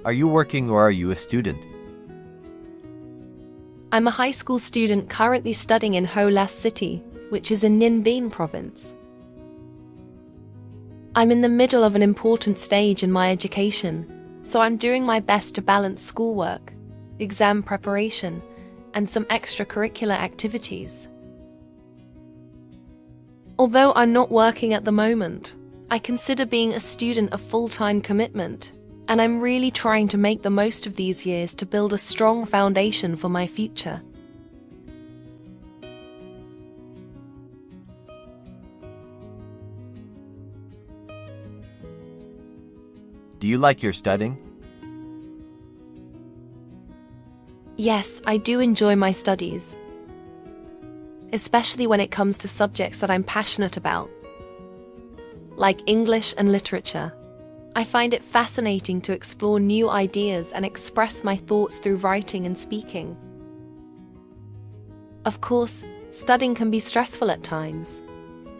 Are you working or are you a student? I'm a high school student currently studying in Ho Las City, which is in Ninh Binh province. I'm in the middle of an important stage in my education, so I'm doing my best to balance schoolwork, exam preparation, and some extracurricular activities. Although I'm not working at the moment, I consider being a student a full-time commitment, and I'm really trying to make the most of these years to build a strong foundation for my future. Do you like your studying? Yes, I do enjoy my studies, especially when it comes to subjects that I'm passionate about, like English and literature. I find it fascinating to explore new ideas and express my thoughts through writing and speaking. Of course, studying can be stressful at times,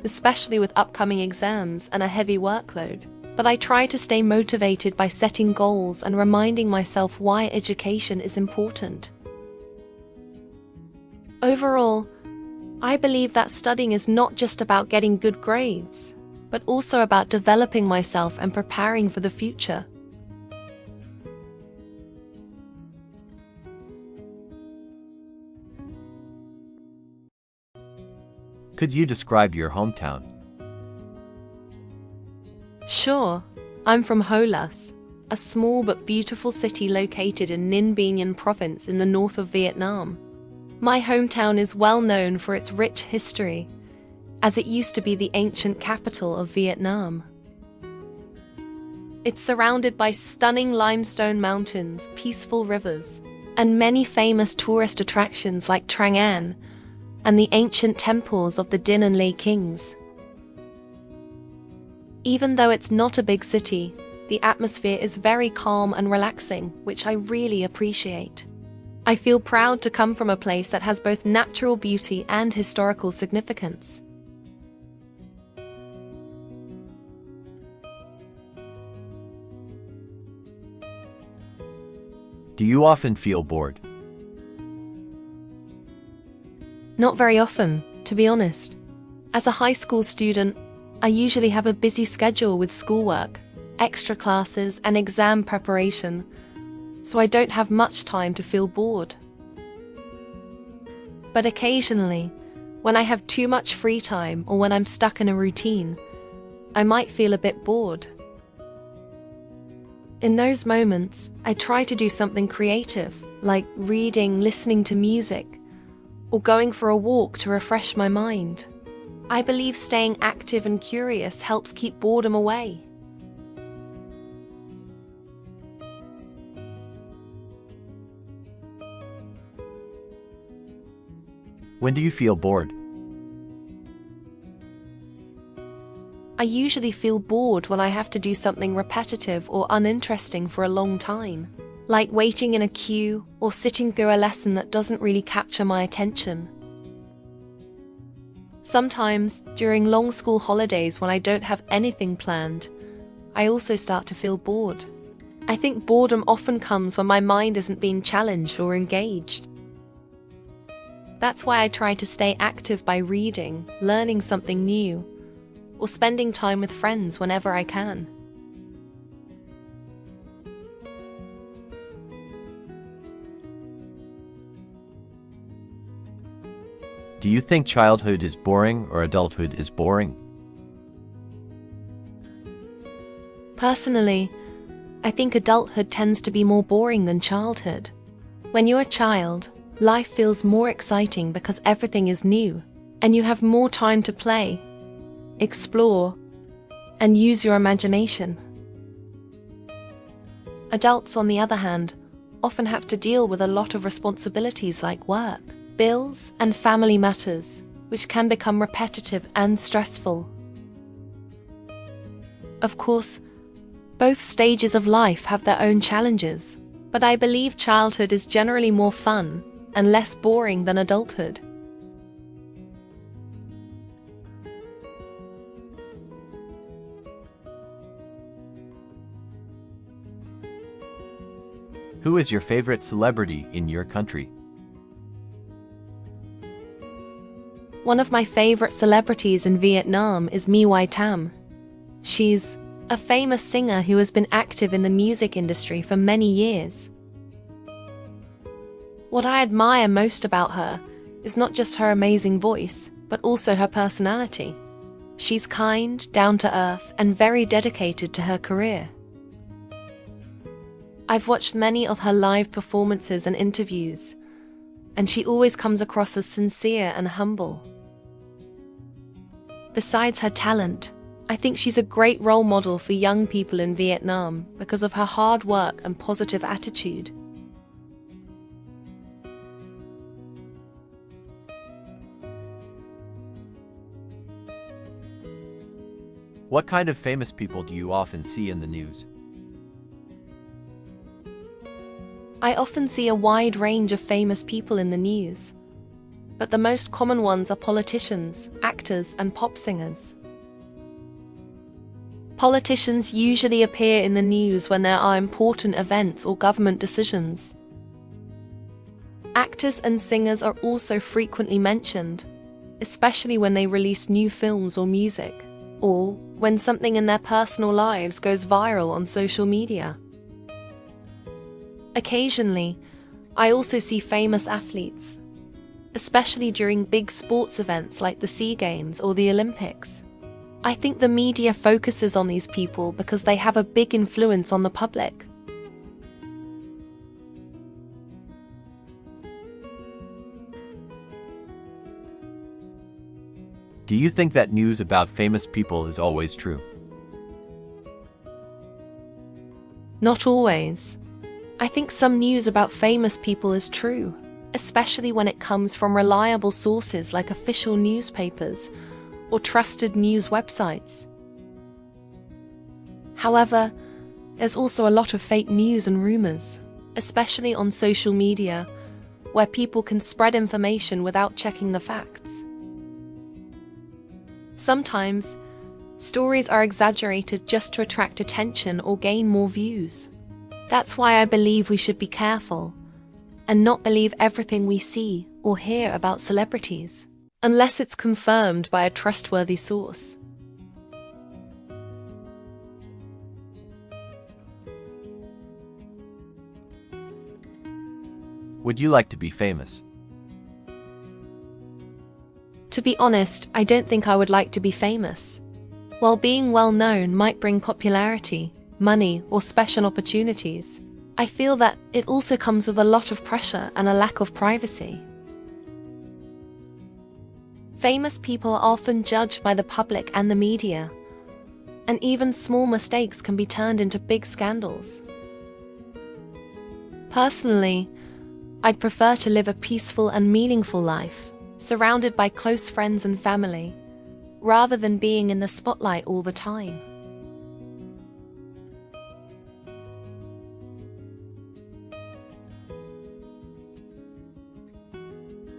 especially with upcoming exams and a heavy workload. But I try to stay motivated by setting goals and reminding myself why education is important. Overall, I believe that studying is not just about getting good grades, but also about developing myself and preparing for the future. Could you describe your hometown? Sure, I'm from Ho Las, a small but beautiful city located in Ninh Binh province in the north of Vietnam. My hometown is well known for its rich history, as it used to be the ancient capital of Vietnam. It's surrounded by stunning limestone mountains, peaceful rivers, and many famous tourist attractions like Trang An and the ancient temples of the Din and Lê kings. Even though it's not a big city, the atmosphere is very calm and relaxing, which I really appreciate. I feel proud to come from a place that has both natural beauty and historical significance. Do you often feel bored? Not very often, to be honest. As a high school student, I usually have a busy schedule with schoolwork, extra classes, and exam preparation, so I don't have much time to feel bored. But occasionally, when I have too much free time or when I'm stuck in a routine, I might feel a bit bored. In those moments, I try to do something creative, like reading, listening to music, or going for a walk to refresh my mind. I believe staying active and curious helps keep boredom away. When do you feel bored? I usually feel bored when I have to do something repetitive or uninteresting for a long time, like waiting in a queue or sitting through a lesson that doesn't really capture my attention. Sometimes, during long school holidays when I don't have anything planned, I also start to feel bored. I think boredom often comes when my mind isn't being challenged or engaged. That's why I try to stay active by reading, learning something new, or spending time with friends whenever I can. Do you think childhood is boring or adulthood is boring? Personally, I think adulthood tends to be more boring than childhood. When you're a child, life feels more exciting because everything is new, and you have more time to play, explore, and use your imagination. Adults, on the other hand, often have to deal with a lot of responsibilities like work, bills, and family matters, which can become repetitive and stressful. Of course, both stages of life have their own challenges, but I believe childhood is generally more fun and less boring than adulthood. Who is your favorite celebrity in your country? One of my favorite celebrities in Vietnam is My Tam. She's a famous singer who has been active in the music industry for many years. What I admire most about her is not just her amazing voice, but also her personality. She's kind, down to earth, and very dedicated to her career. I've watched many of her live performances and interviews, and she always comes across as sincere and humble. Besides her talent, I think she's a great role model for young people in Vietnam because of her hard work and positive attitude. What kind of famous people do you often see in the news? I often see a wide range of famous people in the news, but the most common ones are politicians, actors, and pop singers. Politicians usually appear in the news when there are important events or government decisions. Actors and singers are also frequently mentioned, especially when they release new films or music, or when something in their personal lives goes viral on social media. Occasionally, I also see famous athletes, especially during big sports events like the SEA Games or the Olympics. I think the media focuses on these people because they have a big influence on the public. Do you think that news about famous people is always true? Not always. I think some news about famous people is true, especially when it comes from reliable sources like official newspapers or trusted news websites. However, there's also a lot of fake news and rumors, especially on social media, where people can spread information without checking the facts. Sometimes, stories are exaggerated just to attract attention or gain more views. That's why I believe we should be careful and not believe everything we see or hear about celebrities, unless it's confirmed by a trustworthy source. Would you like to be famous? To be honest, I don't think I would like to be famous. While being well known might bring popularity, money, or special opportunities, I feel that it also comes with a lot of pressure and a lack of privacy. Famous people are often judged by the public and the media, and even small mistakes can be turned into big scandals. Personally, I'd prefer to live a peaceful and meaningful life, surrounded by close friends and family, rather than being in the spotlight all the time.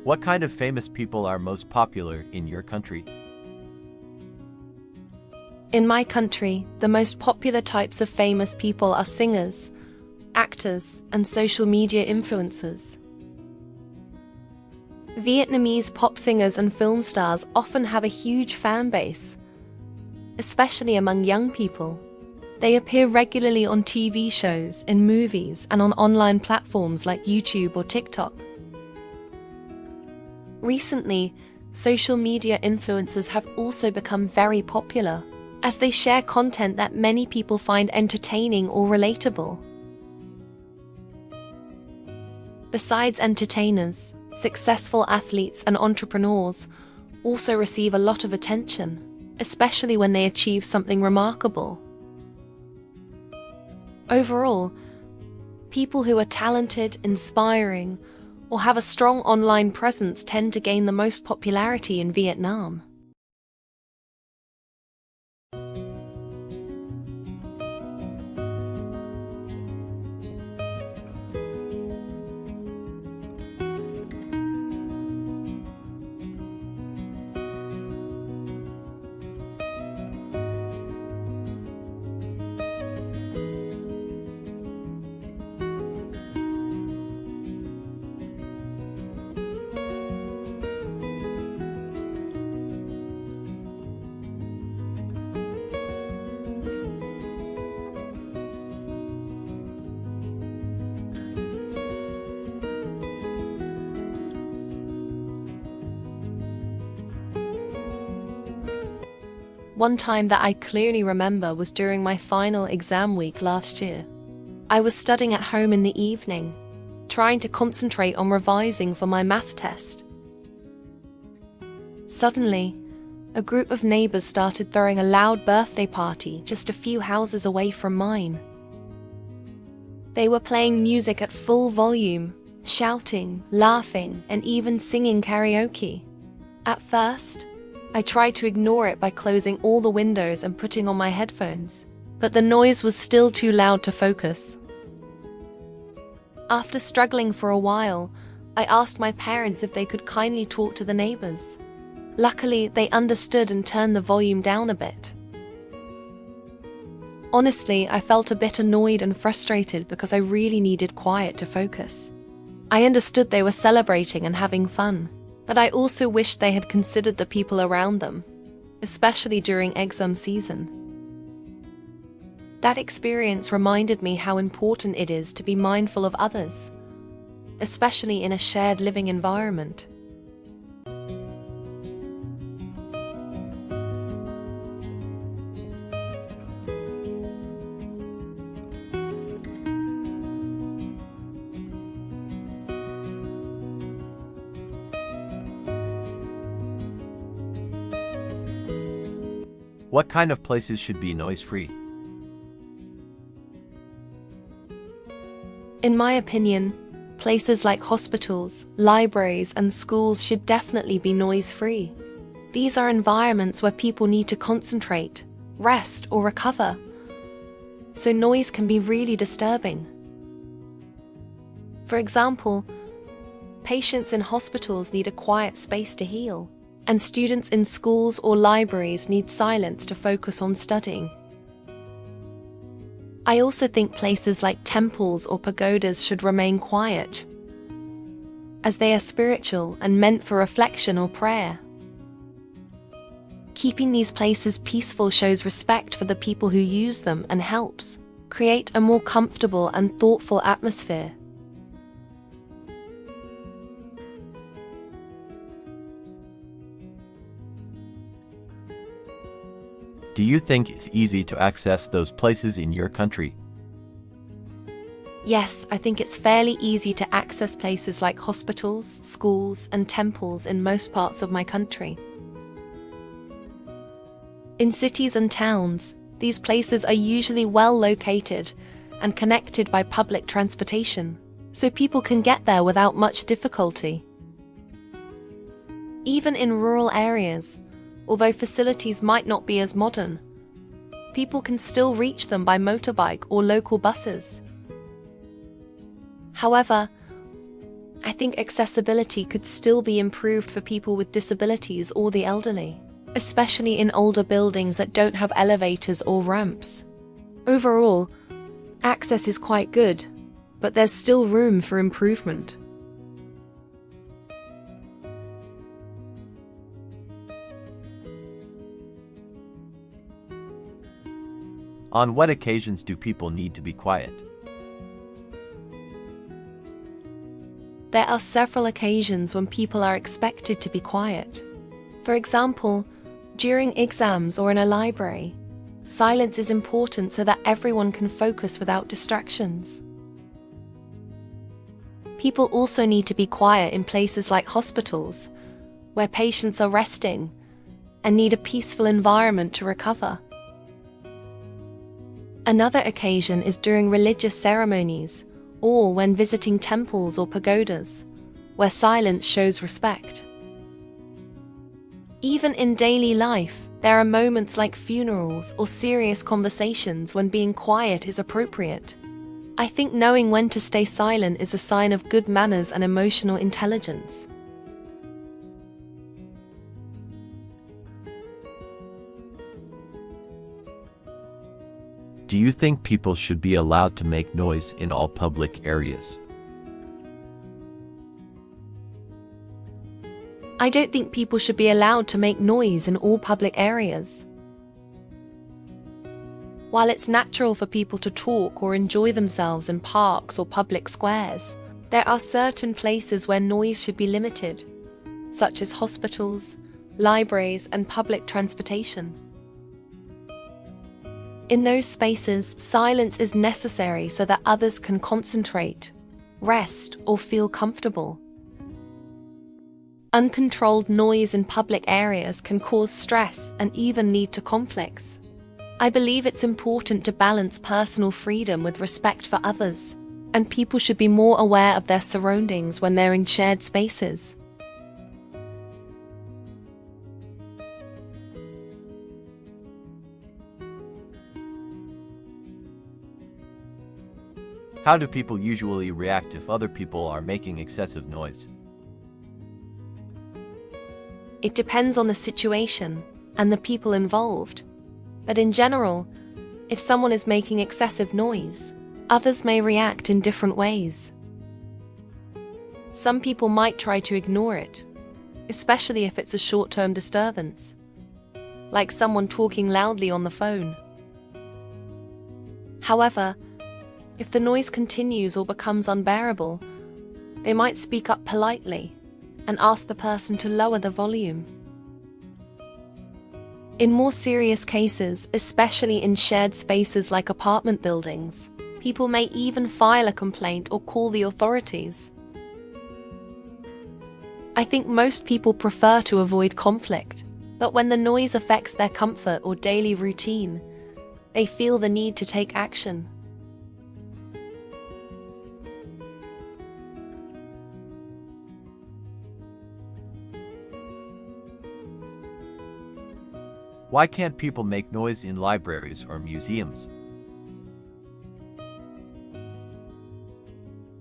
What kind of famous people are most popular in your country? In my country, the most popular types of famous people are singers, actors, and social media influencers. Vietnamese pop singers and film stars often have a huge fan base, especially among young people. They appear regularly on TV shows, in movies, and on online platforms like YouTube or TikTok. Recently, social media influencers have also become very popular, as they share content that many people find entertaining or relatable. Besides entertainers, successful athletes and entrepreneurs also receive a lot of attention, especially when they achieve something remarkable. Overall, people who are talented, inspiring, or have a strong online presence tend to gain the most popularity in Vietnam. One time that I clearly remember was during my final exam week last year. I was studying at home in the evening, trying to concentrate on revising for my math test. Suddenly, a group of neighbors started throwing a loud birthday party just a few houses away from mine. They were playing music at full volume, shouting, laughing, and even singing karaoke. At first, I tried to ignore it by closing all the windows and putting on my headphones, but the noise was still too loud to focus. After struggling for a while, I asked my parents if they could kindly talk to the neighbors. Luckily, they understood and turned the volume down a bit. Honestly, I felt a bit annoyed and frustrated because I really needed quiet to focus. I understood they were celebrating and having fun, but I also wished they had considered the people around them, especially during exam season. That experience reminded me how important it is to be mindful of others, especially in a shared living environment. What kind of places should be noise-free? In my opinion, places like hospitals, libraries, and schools should definitely be noise-free. These are environments where people need to concentrate, rest, or recover, so noise can be really disturbing. For example, patients in hospitals need a quiet space to heal, and students in schools or libraries need silence to focus on studying. I also think places like temples or pagodas should remain quiet, as they are spiritual and meant for reflection or prayer. Keeping these places peaceful shows respect for the people who use them and helps create a more comfortable and thoughtful atmosphere. Do you think it's easy to access those places in your country? Yes, I think it's fairly easy to access places like hospitals, schools, and temples in most parts of my country. In cities and towns, these places are usually well located and connected by public transportation, so people can get there without much difficulty. Even in rural areas, although facilities might not be as modern, people can still reach them by motorbike or local buses. However, I think accessibility could still be improved for people with disabilities or the elderly, especially in older buildings that don't have elevators or ramps. Overall, access is quite good, but there's still room for improvement. On what occasions do people need to be quiet? There are several occasions when people are expected to be quiet. For example, during exams or in a library, silence is important so that everyone can focus without distractions. People also need to be quiet in places like hospitals, where patients are resting and need a peaceful environment to recover. Another occasion is during religious ceremonies or when visiting temples or pagodas, where silence shows respect. Even in daily life, there are moments like funerals or serious conversations when being quiet is appropriate. I think knowing when to stay silent is a sign of good manners and emotional intelligence. Do you think people should be allowed to make noise in all public areas? I don't think people should be allowed to make noise in all public areas. While it's natural for people to talk or enjoy themselves in parks or public squares, there are certain places where noise should be limited, such as hospitals, libraries, and public transportation. In those spaces, silence is necessary so that others can concentrate, rest, or feel comfortable. Uncontrolled noise in public areas can cause stress and even lead to conflicts. I believe it's important to balance personal freedom with respect for others, and people should be more aware of their surroundings when they're in shared spaces. How do people usually react if other people are making excessive noise? It depends on the situation and the people involved. But in general, if someone is making excessive noise, others may react in different ways. Some people might try to ignore it, especially if it's a short-term disturbance, like someone talking loudly on the phone. However, if the noise continues or becomes unbearable, they might speak up politely and ask the person to lower the volume. In more serious cases, especially in shared spaces like apartment buildings, people may even file a complaint or call the authorities. I think most people prefer to avoid conflict, but when the noise affects their comfort or daily routine, they feel the need to take action. Why can't people make noise in libraries or museums?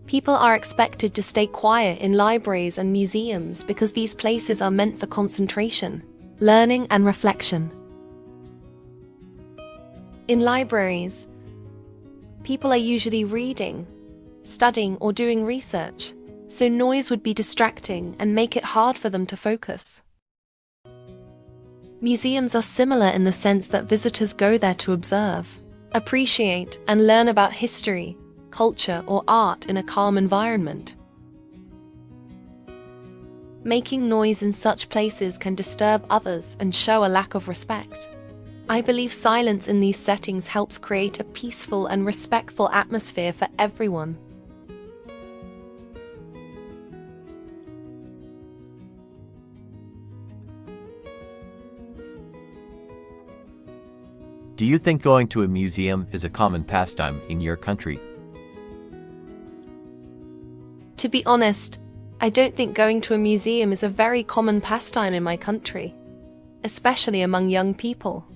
People are expected to stay quiet in libraries and museums because these places are meant for concentration, learning, and reflection. In libraries, people are usually reading, studying, or doing research, so noise would be distracting and make it hard for them to focus. Museums are similar in the sense that visitors go there to observe, appreciate, and learn about history, culture, or art in a calm environment. Making noise in such places can disturb others and show a lack of respect. I believe silence in these settings helps create a peaceful and respectful atmosphere for everyone. Do you think going to a museum is a common pastime in your country? To be honest, I don't think going to a museum is a very common pastime in my country, especially among young people.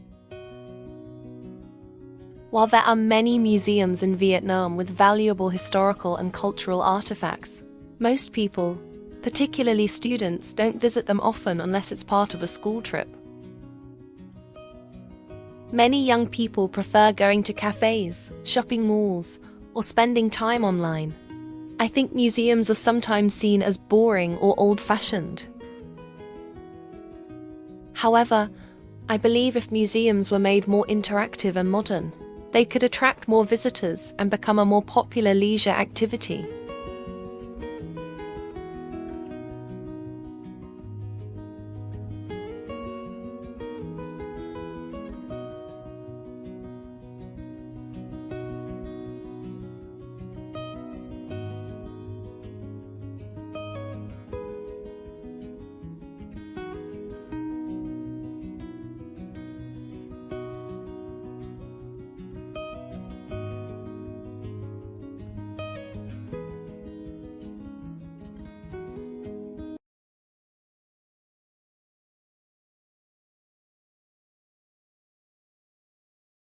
While there are many museums in Vietnam with valuable historical and cultural artifacts, most people, particularly students, don't visit them often unless it's part of a school trip. Many young people prefer going to cafes, shopping malls, or spending time online. I think museums are sometimes seen as boring or old-fashioned. However, I believe if museums were made more interactive and modern, they could attract more visitors and become a more popular leisure activity.